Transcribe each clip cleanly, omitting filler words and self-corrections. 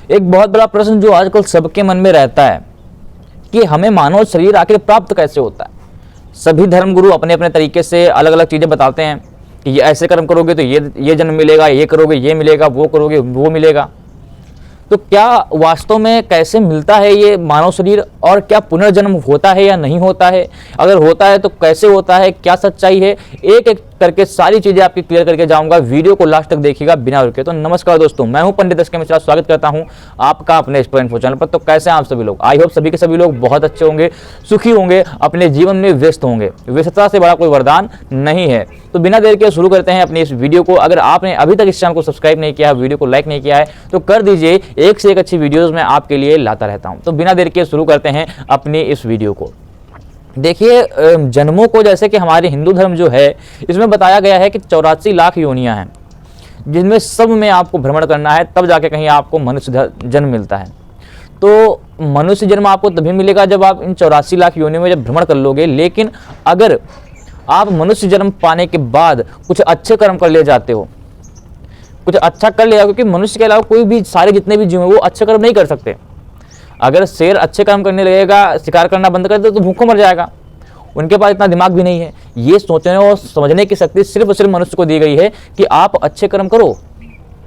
एक बहुत बड़ा प्रश्न जो आजकल सबके मन में रहता है कि हमें मानव शरीर आखिर प्राप्त कैसे होता है। सभी धर्मगुरु अपने अपने तरीके से अलग अलग चीज़ें बताते हैं कि ये ऐसे कर्म करोगे तो ये जन्म मिलेगा, ये करोगे ये मिलेगा, वो करोगे वो मिलेगा। तो क्या वास्तव में कैसे मिलता है ये मानव शरीर, और क्या पुनर्जन्म होता है या नहीं होता है? अगर होता है तो कैसे होता है, क्या सच्चाई है, एक एक करके सारी चीजें आपकी क्लियर करके जाऊंगा। वीडियो को लास्ट तक देखिएगा बिना रुके। तो नमस्कार दोस्तों, मैं हूं पंडित एस के मिश्रा, स्वागत करता हूं आपका अपने एक्सप्लेन चैनल पर। तो कैसे हैं आप सभी लोग? आई होप सभी के सभी लोग बहुत अच्छे होंगे, सुखी होंगे, अपने जीवन में व्यस्त होंगे। व्यस्तता से बड़ा कोई वरदान नहीं है। तो बिना देर के शुरू करते हैं अपनी इस वीडियो को। अगर आपने अभी तक इस चैनल को सब्सक्राइब नहीं किया है, वीडियो को लाइक नहीं किया है, तो कर दीजिए। एक से एक अच्छी वीडियोस मैं आपके लिए लाता रहता हूं। तो बिना देर के शुरू करते हैं अपनी इस वीडियो को। देखिए, जन्मों को, जैसे कि हमारे हिंदू धर्म जो है, इसमें बताया गया है कि 84 लाख योनियां हैं, जिनमें सब में आपको भ्रमण करना है, तब जाके कहीं आपको मनुष्य जन्म मिलता है। तो मनुष्य जन्म आपको तभी मिलेगा जब आप इन 84 लाख योनियों में जब भ्रमण कर लोगे। लेकिन अगर आप मनुष्य जन्म पाने के बाद कुछ अच्छे कर्म कर ले जाते हो, कुछ अच्छा कर लिया, क्योंकि मनुष्य के अलावा कोई भी, सारे जितने भी जीव हैं वो अच्छे कर्म नहीं कर सकते। अगर शेर अच्छे काम करने लगेगा, शिकार करना बंद कर दे तो भूखों मर जाएगा। उनके पास इतना दिमाग भी नहीं है। ये सोचने और समझने की शक्ति सिर्फ और सिर्फ मनुष्य को दी गई है कि आप अच्छे कर्म करो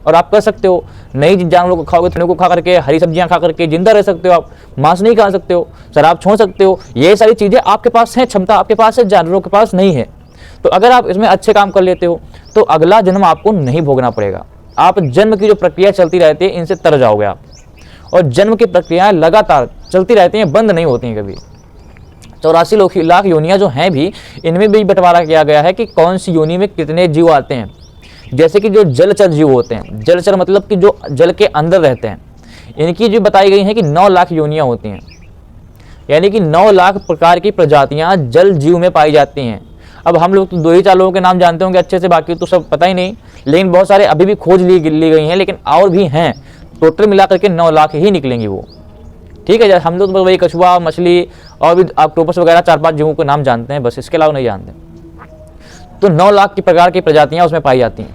और आप कर सकते हो। नई जानवरों को खाओगे, थनों को खा करके, हरी सब्जियां खा करके जिंदा रह सकते हो। आप मांस नहीं खा सकते हो, शराब छोड़ सकते हो। ये सारी चीजें आपके पास है, क्षमता आपके पास है, जानवरों के पास नहीं है। तो अगर आप इसमें अच्छे काम कर लेते हो तो अगला जन्म आपको नहीं भोगना पड़ेगा। आप जन्म की जो प्रक्रिया चलती रहती है, इनसे तर जाओगे आप। और जन्म की प्रक्रियाएं लगातार चलती रहती हैं, बंद नहीं होती हैं कभी। 84 लाख योनियां जो हैं भी, इनमें भी बंटवारा किया गया है कि कौन सी योनि में कितने जीव आते हैं। जैसे कि जो जलचर जीव होते हैं, जलचर मतलब कि जो जल के अंदर रहते हैं, इनकी जो बताई गई है कि 9 लाख योनियां होती हैं। यानी कि 9 लाख प्रकार की प्रजातियां जल जीव में पाई जाती हैं। अब हम लोग तो 2 ही 4 लोगों के नाम जानते होंगे अच्छे से, बाकी तो सब पता ही नहीं। लेकिन बहुत सारे अभी भी खोज ली गई हैं, लेकिन और भी हैं। टोटल मिलाकर के 9 लाख ही निकलेंगी वो। ठीक है, जैसे हम लोग तो वही कछुआ, मछली और भी ऑक्टोपस वगैरह 4-5 जीवों के नाम जानते हैं, बस इसके अलावा नहीं जानते। तो 9 लाख की प्रकार की प्रजातियां उसमें पाई जाती हैं।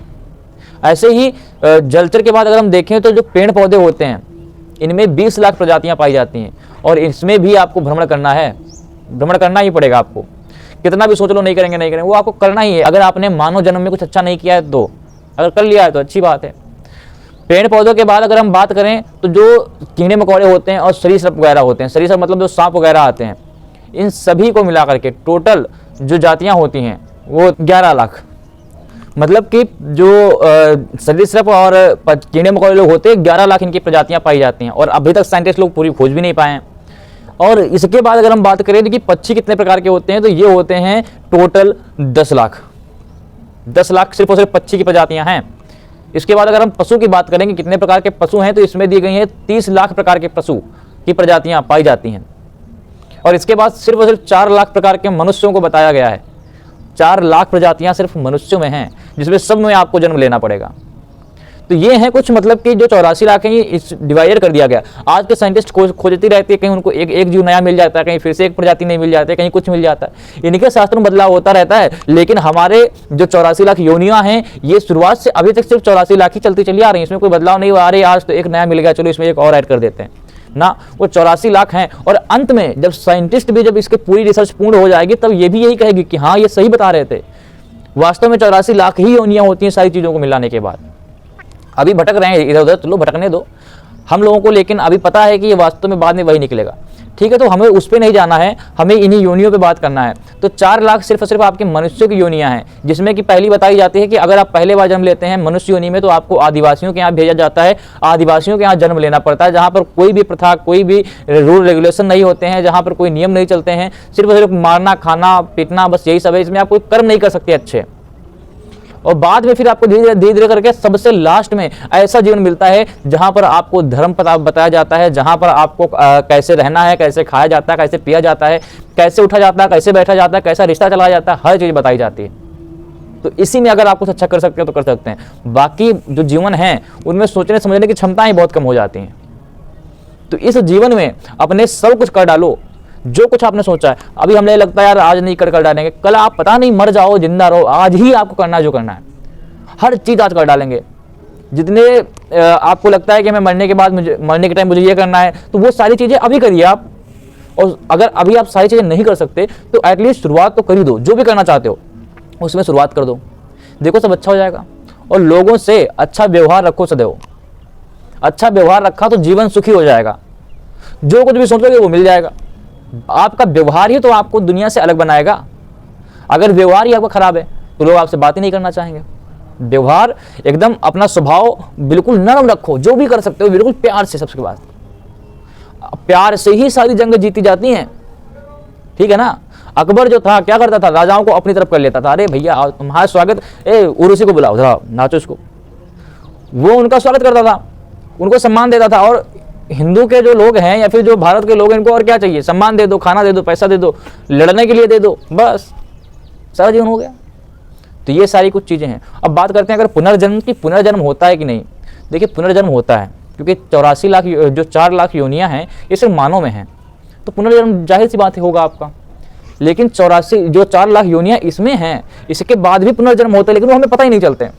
ऐसे ही जलचर के बाद अगर हम देखें तो जो पेड़ पौधे होते हैं, इनमें 20 लाख प्रजातियां पाई जाती हैं। और इसमें भी आपको भ्रमण करना है, भ्रमण करना ही पड़ेगा आपको। कितना भी सोच लो नहीं करेंगे, वो आपको करना ही है। अगर आपने मानव जन्म में कुछ अच्छा नहीं किया है तो, अगर कर लिया है तो अच्छी बात है। पेड़ पौधों के बाद अगर हम बात करें तो जो कीड़े मकोड़े होते हैं और सरीसृप वगैरह होते हैं, सरीसृप मतलब जो सांप वगैरह आते हैं, इन सभी को मिलाकर के टोटल जो जातियां होती हैं वो 11 लाख। मतलब कि जो सरीसृप और कीड़े मकोड़े लोग होते हैं, 11 लाख इनकी प्रजातियां पाई जाती हैं। और अभी तक साइंटिस्ट लोग पूरी खोज भी नहीं पाए हैं। और इसके बाद अगर हम बात करें कि पक्षी कितने प्रकार के होते हैं, तो ये होते हैं टोटल 10 लाख। 10 लाख सिर्फ और सिर्फ पक्षी की प्रजातियां हैं। इसके बाद अगर हम पशु की बात करें कि कितने प्रकार के पशु हैं, तो इसमें दी गई है 30 लाख प्रकार के पशु की प्रजातियां पाई जाती हैं। और इसके बाद सिर्फ और सिर्फ 4 लाख प्रकार के मनुष्यों को बताया गया है। 4 लाख प्रजातियां सिर्फ मनुष्यों में हैं, जिसमें सब में आपको जन्म लेना पड़ेगा। तो ये है कुछ, मतलब कि जो 84 लाख है ये इस डिवाइड कर दिया गया। आज के साइंटिस्ट खोजती रहती है, कहीं उनको एक जीव नया मिल जाता है, कहीं फिर से एक प्रजाति नहीं मिल जाती है, कहीं कुछ मिल जाता है। इनके शास्त्र में बदलाव होता रहता है। लेकिन हमारे जो 84 लाख योनियां हैं, ये शुरुआत से अभी तक सिर्फ 84 लाख ही चलती चली आ रही है। इसमें कोई बदलाव नहीं हुआ, अरे आज तो एक नया मिल गया, चलो इसमें एक और ऐड कर देते हैं ना। वो 84 लाख हैं। और अंत में जब साइंटिस्ट भी, जब इसकी पूरी रिसर्च पूर्ण हो जाएगी, तब ये भी यही कहेगी कि हाँ, ये सही बता रहे थे। वास्तव में 84 लाख ही योनियां होती हैं सारी चीजों को मिलाने के बाद। अभी भटक रहे हैं इधर उधर, चलो भटकने दो हम लोगों को, लेकिन अभी पता है कि ये वास्तव में बाद में वही निकलेगा। ठीक है, तो हमें उस पर नहीं जाना है, हमें इन्हीं योनियों पे बात करना है। तो 4 लाख सिर्फ और सिर्फ आपके मनुष्यों की योनियां हैं, जिसमें कि पहली बताई जाती है कि अगर आप पहले बार जन्म लेते हैं मनुष्य योनि में, तो आपको आदिवासियों के यहाँ भेजा जाता है। आदिवासियों के यहाँ जन्म लेना पड़ता है, जहाँ पर कोई भी प्रथा, कोई भी रूल रेगुलेशन नहीं होते हैं, जहाँ पर कोई नियम नहीं चलते हैं। सिर्फ और सिर्फ मारना, खाना, पीटना, बस यही सब है। इसमें आप कोई कर्म नहीं कर सकते अच्छे। और बाद में फिर आपको धीरे धीरे करके सबसे लास्ट में ऐसा जीवन मिलता है जहां पर आपको धर्म पता बताया जाता है, जहां पर आपको कैसे रहना है, कैसे खाया जाता है, कैसे पिया जाता है, कैसे उठा जाता है, कैसे बैठा जाता है, कैसा रिश्ता चलाया जाता है, हर चीज बताई जाती है। तो इसी में अगर आप कुछ अच्छा कर सकते हो तो कर सकते हैं। बाकी जो जीवन है उनमें सोचने समझने की क्षमताएं बहुत कम हो जाती हैं। तो इस जीवन में अपने सब कुछ कर डालो, जो कुछ आपने सोचा है। अभी हमें लगता है यार आज नहीं कर डालेंगे, कल आप पता नहीं मर जाओ जिंदा रहो, आज ही आपको करना है जो करना है, हर चीज आज कर डालेंगे। जितने आपको लगता है कि मैं मरने के बाद मरने के टाइम मुझे ये करना है, तो वो सारी चीज़ें अभी करिए आप। और अगर अभी आप सारी चीज़ें नहीं कर सकते तो एटलीस्ट शुरुआत तो कर ही दो। जो भी करना चाहते हो उसमें शुरुआत कर दो, देखो सब अच्छा हो जाएगा। और लोगों से अच्छा व्यवहार रखो सदैव। अच्छा व्यवहार रखा तो जीवन सुखी हो जाएगा। जो कुछ भी सोचोगे वो मिल जाएगा। आपका व्यवहार ही तो आपको दुनिया से अलग बनाएगा। अगर व्यवहार ही आपका खराब है तो लोग आपसे बात ही नहीं करना चाहेंगे। व्यवहार एकदम अपना स्वभाव बिल्कुल नरम रखो। जो भी कर सकते हो बिल्कुल प्यार से। सबसे बात प्यार से ही सारी जंग जीती जाती हैं, ठीक है ना। अकबर जो था क्या करता था, राजाओं को अपनी तरफ कर लेता था। अरे भैया तुम्हारा स्वागत, उर्वशी को बुलाओ जरा, नाचो इसको। वो उनका स्वागत करता था, उनको सम्मान देता था। और हिंदू के जो लोग हैं या फिर जो भारत के लोग हैं, इनको और क्या चाहिए? सम्मान दे दो, खाना दे दो, पैसा दे दो, लड़ने के लिए दे दो, बस सारा जीवन हो गया। तो ये सारी कुछ चीज़ें हैं। अब बात करते हैं अगर पुनर्जन्म की, पुनर्जन्म होता है कि नहीं। देखिए पुनर्जन्म होता है, क्योंकि 84 लाख जो 4 लाख योनियाँ हैं ये सिर्फ मानव में हैं, तो पुनर्जन्म जाहिर सी बात होगा आपका। लेकिन 84 जो 4 लाख योनियाँ इसमें हैं, इसके बाद भी पुनर्जन्म होता है, लेकिन वो हमें पता ही नहीं चलते।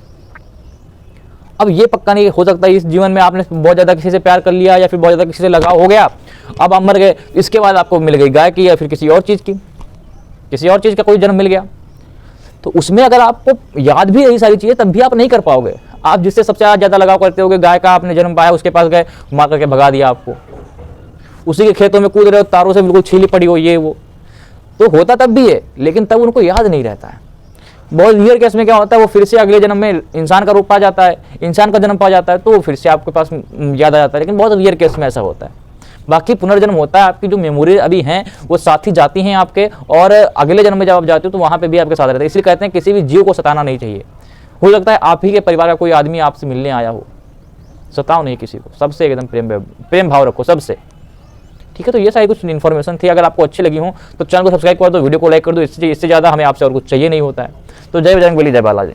अब ये पक्का नहीं हो सकता इस जीवन में आपने बहुत ज़्यादा किसी से प्यार कर लिया या फिर बहुत ज़्यादा किसी से लगाव हो गया, अब आप मर गए, इसके बाद आपको मिल गई गाय की या फिर किसी और चीज़ की, किसी और चीज़ का कोई जन्म मिल गया, तो उसमें अगर आपको याद भी रही सारी चीज़ें तब भी आप नहीं कर पाओगे। आप जिससे सबसे ज़्यादा लगाव करते होगे, गाय का आपने जन्म पाया, उसके पास गए, मार करके भगा दिया आपको, उसी के खेतों में कूद रहे हो, तारों से बिल्कुल छीली पड़ी हो, ये वो, तो होता तब भी है, लेकिन तब उनको याद नहीं रहता है। बहुत रियर केस में क्या होता है, वो फिर से अगले जन्म में इंसान का रूप पा जाता है, इंसान का जन्म पा जाता है, तो वो फिर से आपके पास याद आ जाता है, लेकिन बहुत रियर केस में ऐसा होता है। बाकी पुनर्जन्म होता है, आपकी जो मेमोरी अभी हैं वो साथ ही जाती हैं आपके, और अगले जन्म में जब आप जाते हो तो वहाँ पे भी आपके साथ रहता है। इसलिए कहते हैं किसी भी जीव को सताना नहीं चाहिए। हो सकता है आप ही के परिवार का कोई आदमी आपसे मिलने आया हो, सताओ नहीं किसी को, सबसे एकदम प्रेम भाव रखो सबसे, ठीक है। तो ये सारी कुछ इन्फॉर्मेशन थी। अगर आपको अच्छी लगी हो तो चैनल को सब्सक्राइब कर दो, वीडियो को लाइक कर दो। इससे ज़्यादा हमें आपसे और कुछ चाहिए नहीं होता है। तो जय बजरंग बली, जय बालाजी।